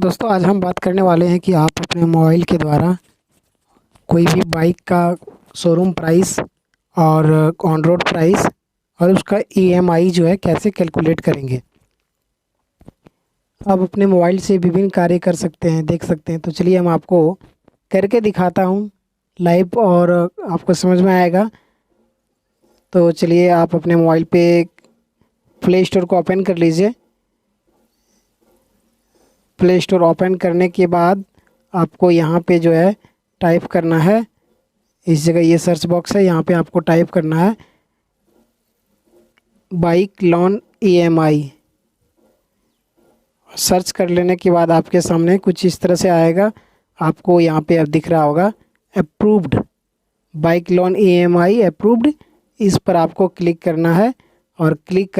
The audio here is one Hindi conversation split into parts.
दोस्तों आज हम बात करने वाले हैं कि आप अपने मोबाइल के द्वारा कोई भी बाइक का शोरूम प्राइस और ऑन रोड प्राइस और उसका ईएमआई जो है कैसे कैलकुलेट करेंगे। आप अपने मोबाइल से विभिन्न कार्य कर सकते हैं, देख सकते हैं। तो चलिए हम आपको करके दिखाता हूँ लाइव और आपको समझ में आएगा। तो चलिए आप अपने मोबाइल पे प्ले स्टोर को ओपन कर लीजिए। प्ले स्टोर ओपन करने के बाद आपको यहाँ पे जो है टाइप करना है, इस जगह ये सर्च बॉक्स है, यहाँ पे आपको टाइप करना है बाइक लोन ईएमआई। सर्च कर लेने के बाद आपके सामने कुछ इस तरह से आएगा। आपको यहाँ पे अब दिख रहा होगा approved, bike loan EMI approved. इस पर आपको क्लिक करना है और क्लिक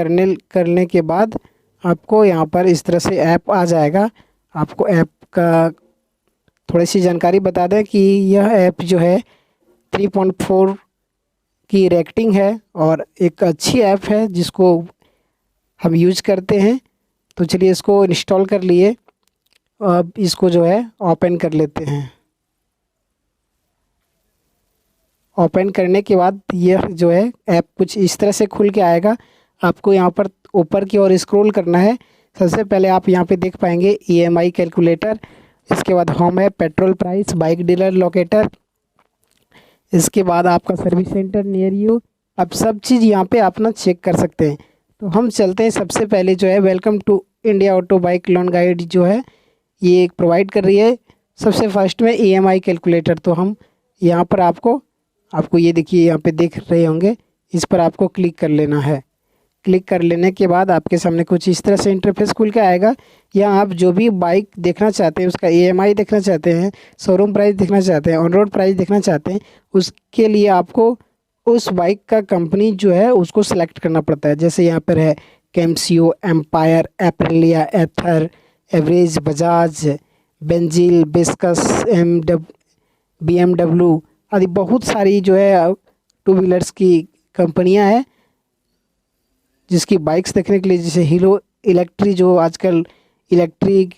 करने के बाद आपको यहाँ पर इस तरह से ऐप आ जाएगा। आपको ऐप का थोड़ी सी जानकारी बता दें कि यह ऐप जो है 3.4 की रेटिंग है और एक अच्छी ऐप है जिसको हम यूज करते हैं। तो चलिए इसको इंस्टॉल कर लिए, अब इसको जो है ओपन कर लेते हैं। ओपन करने के बाद यह जो है ऐप कुछ इस तरह से खुल के आएगा। आपको यहाँ पर ऊपर की ओर स्क्रॉल करना है। सबसे पहले आप यहाँ पे देख पाएंगे ईएमआई कैलकुलेटर, इसके बाद होम है, petrol price, bike dealer locator, इसके बाद आपका सर्विस सेंटर नियर यू। अब सब चीज़ यहाँ पे अपना चेक कर सकते हैं। तो हम चलते हैं, सबसे पहले जो है welcome to India auto bike loan guide जो है ये प्रोवाइड कर रही है। सबसे फर्स्ट में ईएमआई कैलकुलेटर, तो हम यहाँ पर आपको ये देखिए यहाँ पे देख रहे होंगे, इस पर आपको क्लिक कर लेना है। क्लिक कर लेने के बाद आपके सामने कुछ इस तरह से इंटरफेस खुल के आएगा। यहाँ आप जो भी बाइक देखना चाहते हैं, उसका ईएमआई देखना चाहते हैं, शोरूम प्राइस देखना चाहते हैं, ऑन रोड प्राइस देखना चाहते हैं, उसके लिए आपको उस बाइक का कंपनी जो है उसको सेलेक्ट करना पड़ता है। जैसे यहाँ पर है कैम्सियो, एम्पायर, एप्रिलिया, एथर, एवरेज, बजाज, बेंजिल, बिस्कस, BMW आदि बहुत सारी जो है टू व्हीलर्स की कंपनियां हैं जिसकी बाइक्स देखने के लिए, जैसे हीरो इलेक्ट्री, जो आजकल इलेक्ट्रिक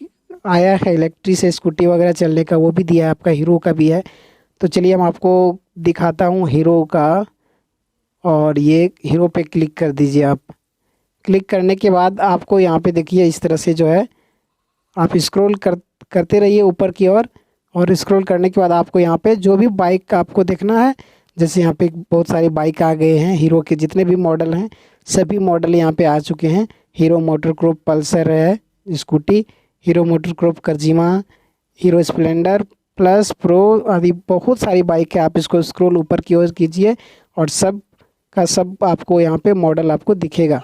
आया है, इलेक्ट्रिक से स्कूटी वगैरह चलने का, वो भी दिया है, आपका हीरो का भी है। तो चलिए हम आपको दिखाता हूँ हीरो का, और ये हीरो पे क्लिक कर दीजिए आप। क्लिक करने के बाद आपको यहाँ पे देखिए इस तरह से जो है आप स्क्रॉल करते रहिए ऊपर की ओर, और स्क्रॉल करने के बाद आपको यहाँ पे जो भी बाइक आपको देखना है, जैसे यहाँ पे बहुत सारी बाइक आ गए हैं, हीरो के जितने भी मॉडल हैं सभी मॉडल यहाँ पे आ चुके हैं। हीरो मोटरक्रॉप पल्सर है Scooty, Hero MotoCorp Karizma, Hero Splendor Plus Pro आदि बहुत सारी बाइक है। आप इसको स्क्रॉल ऊपर की ओर कीजिए और सब का सब आपको यहाँ पे मॉडल आपको दिखेगा।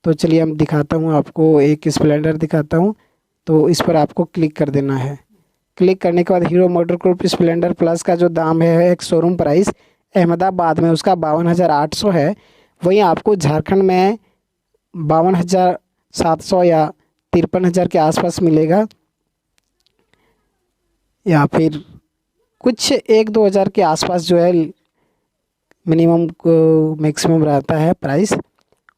तो चलिए हम दिखाता हूँ आपको, एक स्प्लेंडर दिखाता हूँ। तो इस पर आपको क्लिक कर देना है। क्लिक करने के बाद हीरो मोटरक्रॉप स्प्लेंडर प्लस का जो दाम है एक शोरूम प्राइस अहमदाबाद में उसका 52,800 है। वहीं आपको झारखंड में 52,700 या 53,000 के आसपास मिलेगा, या फिर कुछ 1-2 हज़ार के आसपास जो है मिनिमम को मैक्सिमम रहता है प्राइस,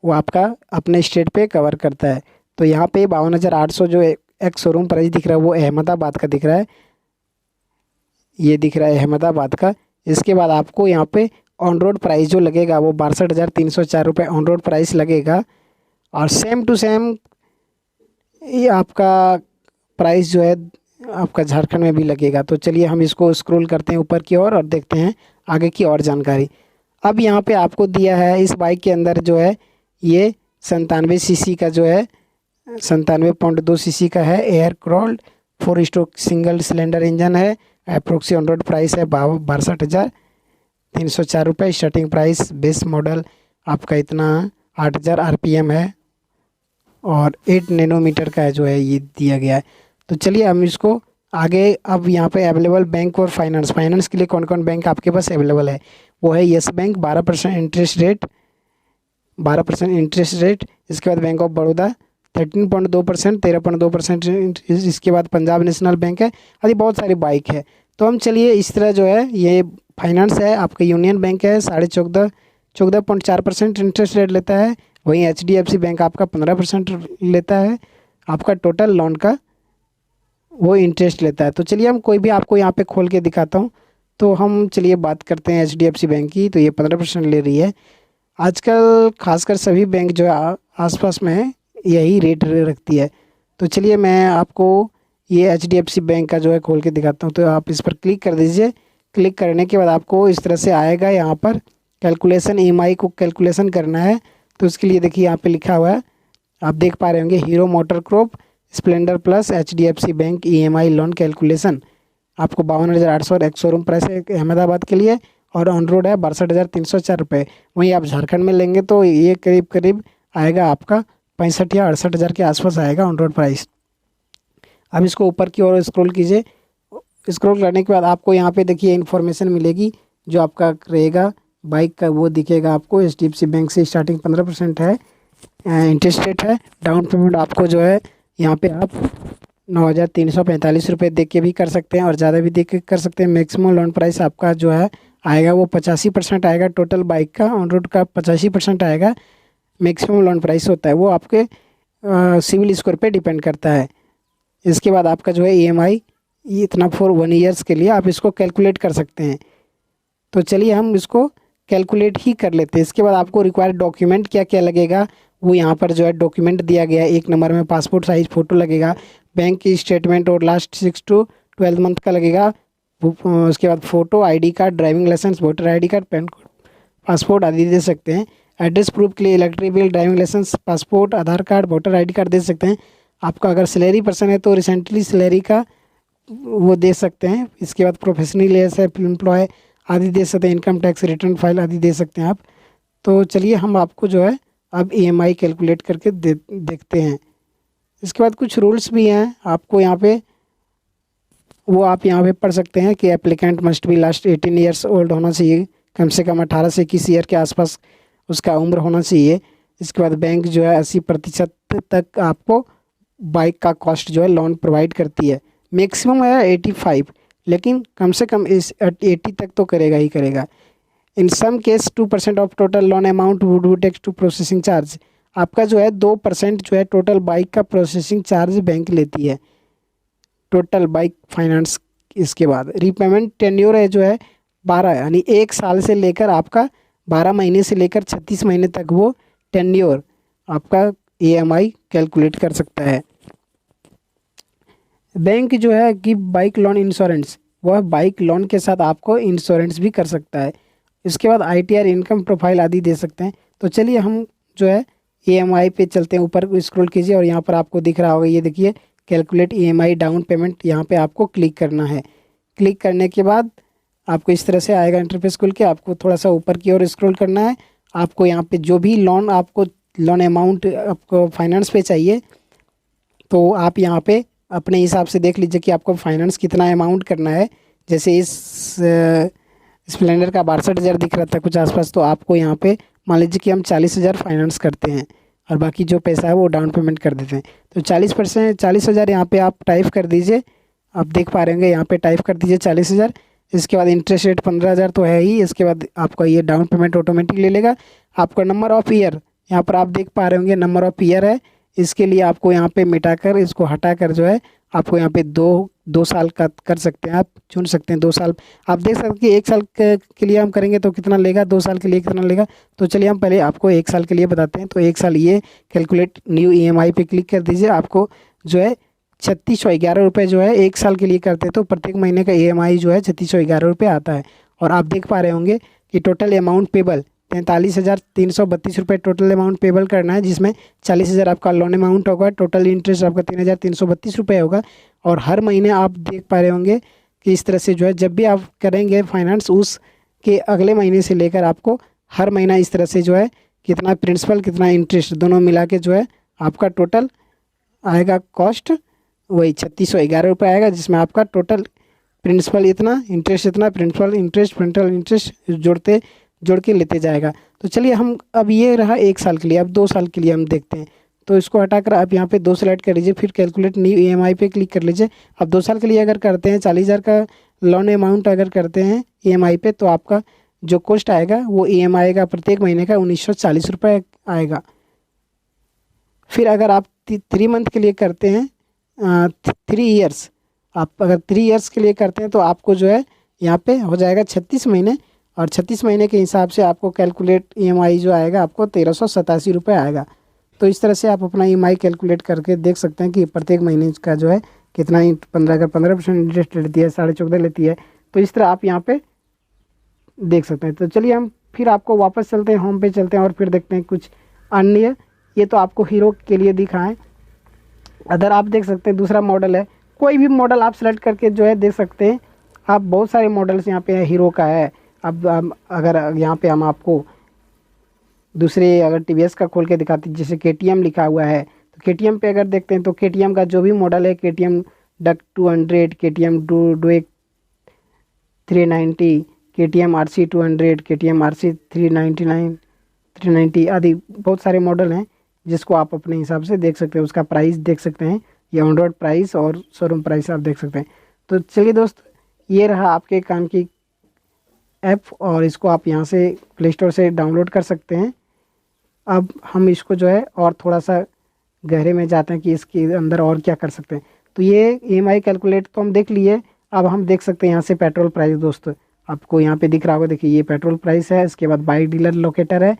वो आपका अपने स्टेट पे कवर करता है। तो यहाँ पे 52,800 जो एक शोरूम प्राइस दिख रहा है वो अहमदाबाद का दिख रहा है, ये दिख रहा है अहमदाबाद का। इसके बाद आपको यहाँ पे ऑन रोड प्राइस जो लगेगा वो 62,304 रुपये ऑन रोड प्राइस लगेगा, और सेम टू सेम ये आपका प्राइस जो है आपका झारखंड में भी लगेगा। तो चलिए हम इसको स्क्रॉल करते हैं ऊपर की ओर और देखते हैं आगे की और जानकारी। अब यहाँ पे आपको दिया है इस बाइक के अंदर जो है ये 97 सीसी का जो है 97.2 सीसी का है, air cooled 4 stroke single cylinder engine है। अप्रोक्सी ऑन रोड प्राइस है 62,304 रुपये। स्टार्टिंग प्राइस बेस मॉडल आपका इतना 8,000 RPM है और 8 नैनोमीटर का है जो है ये दिया गया है। तो चलिए हम इसको आगे, अब यहाँ पे अवेलेबल बैंक और फाइनेंस के लिए कौन कौन बैंक आपके पास अवेलेबल है, वो है yes bank 12% interest rate, 12% interest rate. इसके बाद बैंक ऑफ बड़ौदा 13.2%, 13.2%। इसके बाद पंजाब नेशनल बैंक है, आदि बहुत सारी बाइक है। तो हम चलिए इस तरह जो है ये फाइनेंस है आपका यूनियन बैंक है 14.4% इंटरेस्ट रेट लेता है। वहीं HDFC बैंक आपका 15% लेता है। आपका टोटल लोन का वो इंटरेस्ट लेता है। तो चलिए हम कोई भी आपको यहाँ पे खोल के दिखाता हूँ। तो हम चलिए बात करते हैं HDFC बैंक की। तो ये 15% ले रही है। आजकल खासकर सभी बैंक जो है आसपास में है, यही रेट रखती है। तो चलिए मैं आपको ये HDFC बैंक का जो है खोल के दिखाता हूँ। तो आप इस पर क्लिक कर दीजिए। क्लिक करने के बाद आपको इस तरह से आएगा। यहाँ पर कैलकुलेशन EMI को कैलकुलेशन करना है। तो उसके लिए देखिए यहाँ पे लिखा हुआ है, आप देख पा रहे होंगे, hero motor crop Splendor plus HDFC bank EMI loan calculation. आपको 52,800 और एक्स शोरूम प्राइस है अहमदाबाद के लिए, और ऑन रोड है 62,304 रुपये। वहीं आप झारखंड में लेंगे तो ये करीब करीब आएगा आपका 65 या 68 हज़ार के आसपास आएगा ऑन रोड प्राइस। अब इसको ऊपर की ओर स्क्रॉल कीजिए। स्क्रॉल करने के बाद आपको यहाँ पे देखिए इन्फॉर्मेशन मिलेगी जो आपका रहेगा बाइक का, वो दिखेगा आपको। HDFC बैंक से स्टार्टिंग 15% है इंटरेस्ट रेट है। डाउन पेमेंट आपको जो है यहाँ पे आप 9,345 रुपये दे के भी कर सकते हैं और ज़्यादा भी दे के कर सकते हैं। मैक्सिमम लोन प्राइस आपका जो है आएगा वो 85% आएगा। टोटल बाइक का ऑन रोड का 85% आएगा। मैक्सिमम लोन प्राइस होता है वो आपके सिविल स्कोर पे डिपेंड करता है। इसके बाद आपका जो है EMI इतना फॉर 1 ईयर्स के लिए आप इसको कैलकुलेट कर सकते हैं। तो चलिए हम इसको कैलकुलेट ही कर लेते हैं। इसके बाद आपको रिक्वायर्ड डॉक्यूमेंट क्या क्या लगेगा वो यहाँ पर जो है डॉक्यूमेंट दिया गया है। 1 नंबर में पासपोर्ट साइज़ फ़ोटो लगेगा, बैंक की स्टेटमेंट और लास्ट 6 to 12 मंथ का लगेगा। उसके बाद photo, ID card, driving licence, voter ID card, PAN card, passport आदि दे सकते हैं। एड्रेस प्रूफ के लिए electric bill, driving licence, passport, Aadhaar card, voter ID card दे सकते हैं। आपका अगर सैलरी पर्सन है तो रिसेंटली सैलरी का वो दे सकते हैं। इसके बाद प्रोफेशनल एम्प्लॉय आदि दे सकते हैं। इनकम टैक्स रिटर्न फाइल आदि दे सकते हैं आप। तो चलिए हम आपको जो है अब EMI कैलकुलेट करके देखते हैं। इसके बाद कुछ रूल्स भी हैं आपको यहाँ पे, वो आप यहाँ पे पढ़ सकते हैं कि applicant must be last 18 years old होना चाहिए, कम से कम 18 से 21 ईयर के आसपास उसका उम्र होना चाहिए। इसके बाद बैंक जो है 80% तक आपको बाइक का कॉस्ट जो है लोन प्रोवाइड करती है। मैक्सिमम है 85, लेकिन कम से कम इस 80 तक तो करेगा ही करेगा। In some case 2% of total loan amount would takes to processing charge. आपका जो है 2% जो है टोटल बाइक का प्रोसेसिंग चार्ज बैंक लेती है, टोटल बाइक फाइनेंस। इसके बाद रीपेमेंट टेन्योर है जो है 12, यानी 1 साल से लेकर आपका 12 महीने से लेकर 36 महीने तक वो टेन्योर आपका EMI कैलकुलेट कर सकता है। बैंक जो है कि बाइक लोन इंश्योरेंस, वह बाइक लोन के साथ आपको इंश्योरेंस भी कर सकता है। इसके बाद ITR, इनकम प्रोफाइल आदि दे सकते हैं। तो चलिए हम जो है EMI पे चलते हैं। ऊपर स्क्रॉल कीजिए और यहाँ पर आपको दिख रहा होगा, ये देखिए कैलकुलेट EMI डाउन पेमेंट, यहाँ पे आपको क्लिक करना है। क्लिक करने के बाद आपको इस तरह से आएगा इंटरफेस खुल के। आपको थोड़ा सा ऊपर की ओर स्क्रॉल करना है। आपको यहाँ पे जो भी लोन आपको लोन अमाउंट आपको फाइनेंस पे चाहिए तो आप यहाँ पे अपने हिसाब से देख लीजिए कि आपको फाइनेंस कितना अमाउंट करना है। जैसे इस स्प्लेंडर का 62,000 दिख रहा था कुछ आसपास, तो आपको यहाँ पे मान लीजिए कि हम 40,000 फाइनेंस करते हैं और बाकी जो पैसा है वो डाउन पेमेंट कर देते हैं। तो 40,000 यहाँ पे आप टाइप कर दीजिए। आप देख पा रहे होंगे यहाँ पे टाइप कर दीजिए 40,000। इसके बाद इंटरेस्ट रेट 15,000 तो है ही। इसके बाद आपका ये डाउन पेमेंट ऑटोमेटिक ले लेगा। आपका नंबर ऑफ़ ईयर यहाँ पर आप देख पा रहे होंगे नंबर ऑफ़ ईयर है। इसके लिए आपको यहाँ पे मिटाकर इसको हटाकर जो है आपको यहाँ पे दो साल का कर सकते हैं, आप चुन सकते हैं 2 साल। आप देख सकते हैं कि 1 साल के लिए हम करेंगे तो कितना लेगा, 2 साल के लिए कितना लेगा। तो चलिए हम पहले आपको 1 साल के लिए बताते हैं। तो 1 साल ये कैलकुलेट न्यू EMI पे क्लिक कर दीजिए। आपको जो है 3,611 रुपये जो है 1 साल के लिए करते हैं तो प्रत्येक महीने का EMI जो है 3,611 रुपये आता है। और आप देख पा रहे होंगे कि टोटल अमाउंट पेबल 43,332 रुपये टोटल अमाउंट पेबल करना है, जिसमें 40,000 आपका लोन अमाउंट होगा। टोटल इंटरेस्ट आपका 3,332 रुपये होगा। और हर महीने आप देख पा रहे होंगे कि इस तरह से जो है जब भी आप करेंगे फाइनेंस उस के अगले महीने से लेकर आपको हर महीना इस तरह से जो है कितना प्रिंसिपल कितना इंटरेस्ट दोनों मिला के जो है आपका टोटल आएगा कॉस्ट वही 3,611 रुपये आएगा, जिसमें आपका टोटल प्रिंसिपल इतना, इंटरेस्ट इतना, प्रिंसिपल इंटरेस्ट जोड़ के लेते जाएगा। तो चलिए हम अब ये रहा 1 साल के लिए। अब 2 साल के लिए हम देखते हैं। तो इसको हटाकर आप यहाँ पे 2 सेलेक्ट कर लीजिए, फिर कैलकुलेट न्यू EMI पे क्लिक कर लीजिए। अब 2 साल के लिए अगर करते हैं 40,000 का लोन अमाउंट अगर करते हैं EMI पे तो आपका जो कॉस्ट आएगा वो EMI आएगा प्रत्येक महीने का 1,940 रुपये आएगा। फिर अगर आप 3 मंथ के लिए करते हैं 3 ईयर्स आप अगर 3 इयर्स के लिए करते हैं तो आपको जो है यहाँ पे हो जाएगा 36 महीने, और 36 महीने के हिसाब से आपको कैलकुलेट ईएमआई जो आएगा आपको 1387 रुपये आएगा। तो इस तरह से आप अपना ईएमआई कैलकुलेट करके देख सकते हैं कि प्रत्येक महीने का जो है कितना ही 15% इंटरेस्ट लेती है, 14.5 लेती है। तो इस तरह आप यहाँ पे देख सकते हैं। तो चलिए हम फिर आपको वापस चलते हैं, होम पे चलते हैं और फिर देखते हैं कुछ अन्य। ये तो आपको हीरो के लिए दिखाएं। अदर आप देख सकते हैं दूसरा मॉडल है, कोई भी मॉडल आप सेलेक्ट करके जो है देख सकते हैं। आप बहुत सारे मॉडल्स यहाँ पे है, हीरो का है। अब अगर यहाँ पे हम आपको दूसरे अगर टीवीएस का खोल के दिखाते हैं, जैसे केटीएम लिखा हुआ है, तो केटीएम पे अगर देखते हैं तो केटीएम का जो भी मॉडल है, KTM Duke 200, KTM Duke 390, KTM RC 200, KTM RC 390 आदि बहुत सारे मॉडल हैं जिसको आप अपने हिसाब से देख सकते हैं। उसका प्राइस देख सकते हैं, ये ऑन रोड प्राइस और शोरूम प्राइस आप देख सकते हैं। तो चलिए दोस्त, ये रहा आपके काम की ऐप, और इसको आप यहाँ से प्ले स्टोर से डाउनलोड कर सकते हैं। अब हम इसको जो है और थोड़ा सा गहरे में जाते हैं कि इसके अंदर और क्या कर सकते हैं। तो ये ईएमआई कैलकुलेट तो हम देख लिए। अब हम देख सकते हैं यहाँ से पेट्रोल प्राइस। दोस्त आपको यहाँ पे दिख रहा होगा, देखिए ये पेट्रोल प्राइस है। इसके बाद बाइक डीलर लोकेटर है,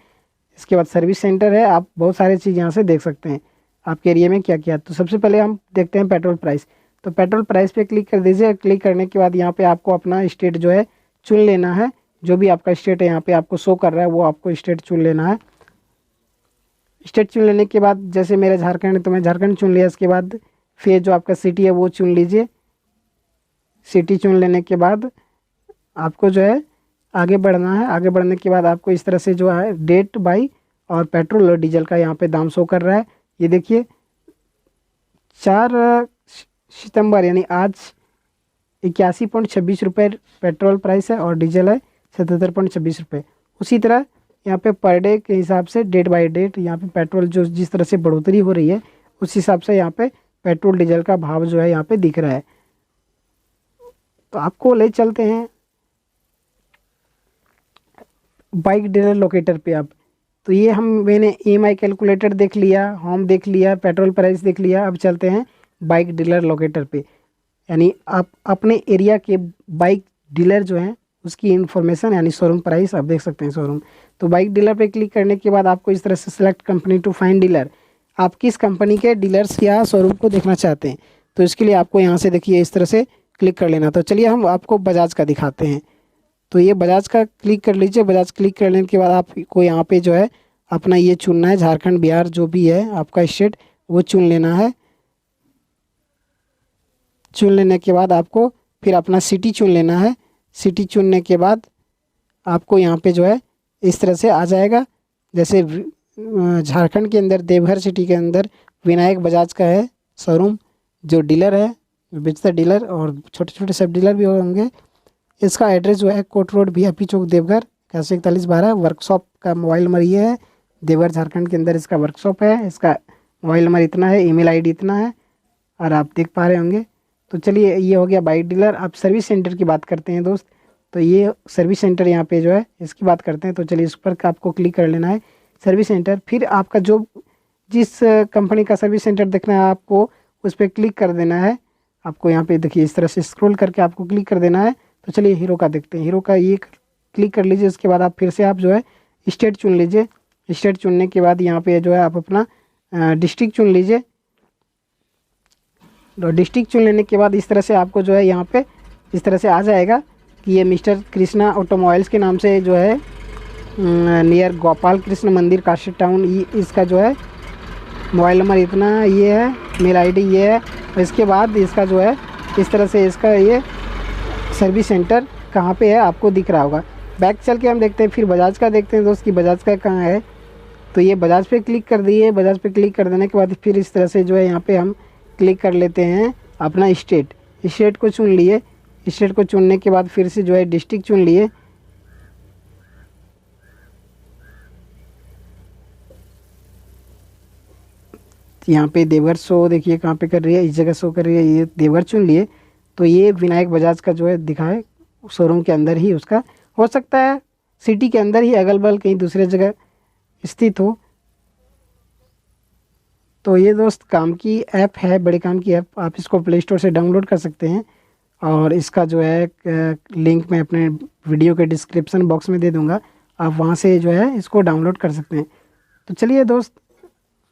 इसके बाद सर्विस सेंटर है। आप बहुत सारे चीज़ यहाँ से देख सकते हैं आपके एरिया में क्या क्या। तो सबसे पहले हम देखते हैं पेट्रोल प्राइस। तो पेट्रोल प्राइस पे क्लिक कर दीजिए। क्लिक करने के बाद यहाँ पे आपको अपना स्टेट जो है चुन लेना है। जो भी आपका स्टेट है यहाँ पे आपको शो कर रहा है वो आपको स्टेट चुन लेना है। स्टेट चुन लेने के बाद जैसे मेरा झारखंड है तो मैं झारखंड चुन लिया। इसके बाद फिर जो आपका सिटी है वो चुन लीजिए। सिटी चुन लेने के बाद आपको जो है आगे बढ़ना है। आगे बढ़ने के बाद आपको इस तरह से जो है डेट बाई और पेट्रोल और डीजल का यहाँ पे दाम शो कर रहा है। ये देखिए 4 सितंबर यानी आज 81.26 रुपये पेट्रोल प्राइस है और डीजल है 77.26 रुपये। उसी तरह यहाँ पे पर डे के हिसाब से डेट बाय डेट यहाँ पे पेट्रोल जो जिस तरह से बढ़ोतरी हो रही है उस हिसाब से यहाँ पे पेट्रोल डीजल का भाव जो है यहाँ पे दिख रहा है। तो आपको ले चलते हैं बाइक डीलर लोकेटर पे। अब तो ये मैंने ईएमआई कैलकुलेटर देख लिया, होम देख लिया, पेट्रोल प्राइस देख लिया। अब चलते हैं बाइक डीलर लोकेटर पे, यानी आप अपने एरिया के बाइक डीलर जो हैं उसकी इन्फॉर्मेशन यानी शोरूम प्राइस आप देख सकते हैं। शोरूम तो बाइक डीलर पे क्लिक करने के बाद आपको इस तरह से select company to find dealer. आप किस कंपनी के डीलर्स या शोरूम को देखना चाहते हैं तो इसके लिए आपको यहाँ से देखिए इस तरह से क्लिक कर लेना। तो चलिए हम आपको बजाज का दिखाते हैं। तो ये बजाज का क्लिक कर लीजिए। बजाज क्लिक करने के बाद आपको यहाँ पे जो है अपना ये चुनना है, झारखंड बिहार जो भी है आपका स्टेट वो चुन लेना है। चुन लेने के बाद आपको फिर अपना सिटी चुन लेना है। सिटी चुनने के बाद आपको यहाँ पे जो है इस तरह से आ जाएगा। जैसे झारखंड के अंदर देवघर सिटी के अंदर विनायक बजाज का है शोरूम जो डीलर है, बेचता डीलर, और छोटे छोटे सब डीलर भी होंगे। इसका एड्रेस जो है कोट रोड VIP चौक देवघर 814112। वर्कशॉप का मोबाइल नंबर ये है, देवघर झारखंड के अंदर इसका वर्कशॉप है। इसका मोबाइल नंबर इतना है, ईमेल आईडी इतना है, और आप देख पा रहे होंगे। तो चलिए ये हो गया बाइक डीलर। अब सर्विस सेंटर की बात करते हैं दोस्त। तो ये सर्विस सेंटर यहाँ पे जो है इसकी बात करते हैं। तो चलिए इस पर आपको क्लिक कर लेना है सर्विस सेंटर। फिर आपका जो जिस कंपनी का सर्विस सेंटर देखना है आपको उस पर क्लिक कर देना है। आपको यहाँ पे देखिए इस तरह से स्क्रॉल करके आपको क्लिक कर देना है। तो चलिए हीरो का देखते हैं। हीरो का ये क्लिक कर लीजिए। उसके बाद आप फिर से आप जो है स्टेट चुन लीजिए। स्टेट चुनने के बाद यहाँ पे जो है आप अपना डिस्ट्रिक्ट चुन लीजिए। डिस्ट्रिक्ट चुन लेने के बाद इस तरह से आपको जो है यहाँ पे इस तरह से आ जाएगा कि ये मिस्टर कृष्णा ऑटोमोबाइल्स के नाम से जो है नियर गोपाल कृष्ण मंदिर काशी टाउन, इसका जो है मोबाइल नंबर इतना ये है, मेल आईडी ये है। और इसके बाद इसका जो है इस तरह से इसका ये सर्विस सेंटर कहाँ पे है आपको दिख रहा होगा। बैक चल के हम देखते हैं फिर बजाज का देखते हैं दोस्त कि बजाज का कहाँ है। तो ये बजाज पे क्लिक कर दिए। बजाज पे क्लिक कर देने के बाद फिर इस तरह से जो है यहाँ पे हम क्लिक कर लेते हैं अपना स्टेट। स्टेट को चुन लिए। स्टेट को चुनने के बाद फिर से जो है डिस्ट्रिक्ट चुन लिए। यहाँ पे देवघर शो देखिए कहाँ पे कर रही है, इस जगह शो कर रही है, ये देवघर चुन लिए। तो ये विनायक बजाज का जो है दिखाए शोरूम के अंदर ही उसका हो सकता है सिटी के अंदर ही अगल बगल कहीं दूसरे जगह स्थित हो। तो ये दोस्त काम की ऐप है, बड़े काम की ऐप। आप इसको प्ले स्टोर से डाउनलोड कर सकते हैं और इसका जो है लिंक मैं अपने वीडियो के डिस्क्रिप्शन बॉक्स में दे दूंगा, आप वहाँ से जो है इसको डाउनलोड कर सकते हैं। तो चलिए दोस्त,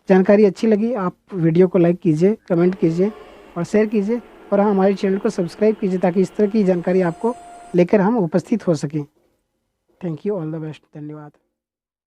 जानकारी अच्छी लगी आप वीडियो को लाइक कीजिए, कमेंट कीजिए और शेयर कीजिए, और हाँ, हमारे चैनल को सब्सक्राइब कीजिए ताकि इस तरह की जानकारी आपको लेकर हम उपस्थित हो सकें। Thank you, all the best, धन्यवाद।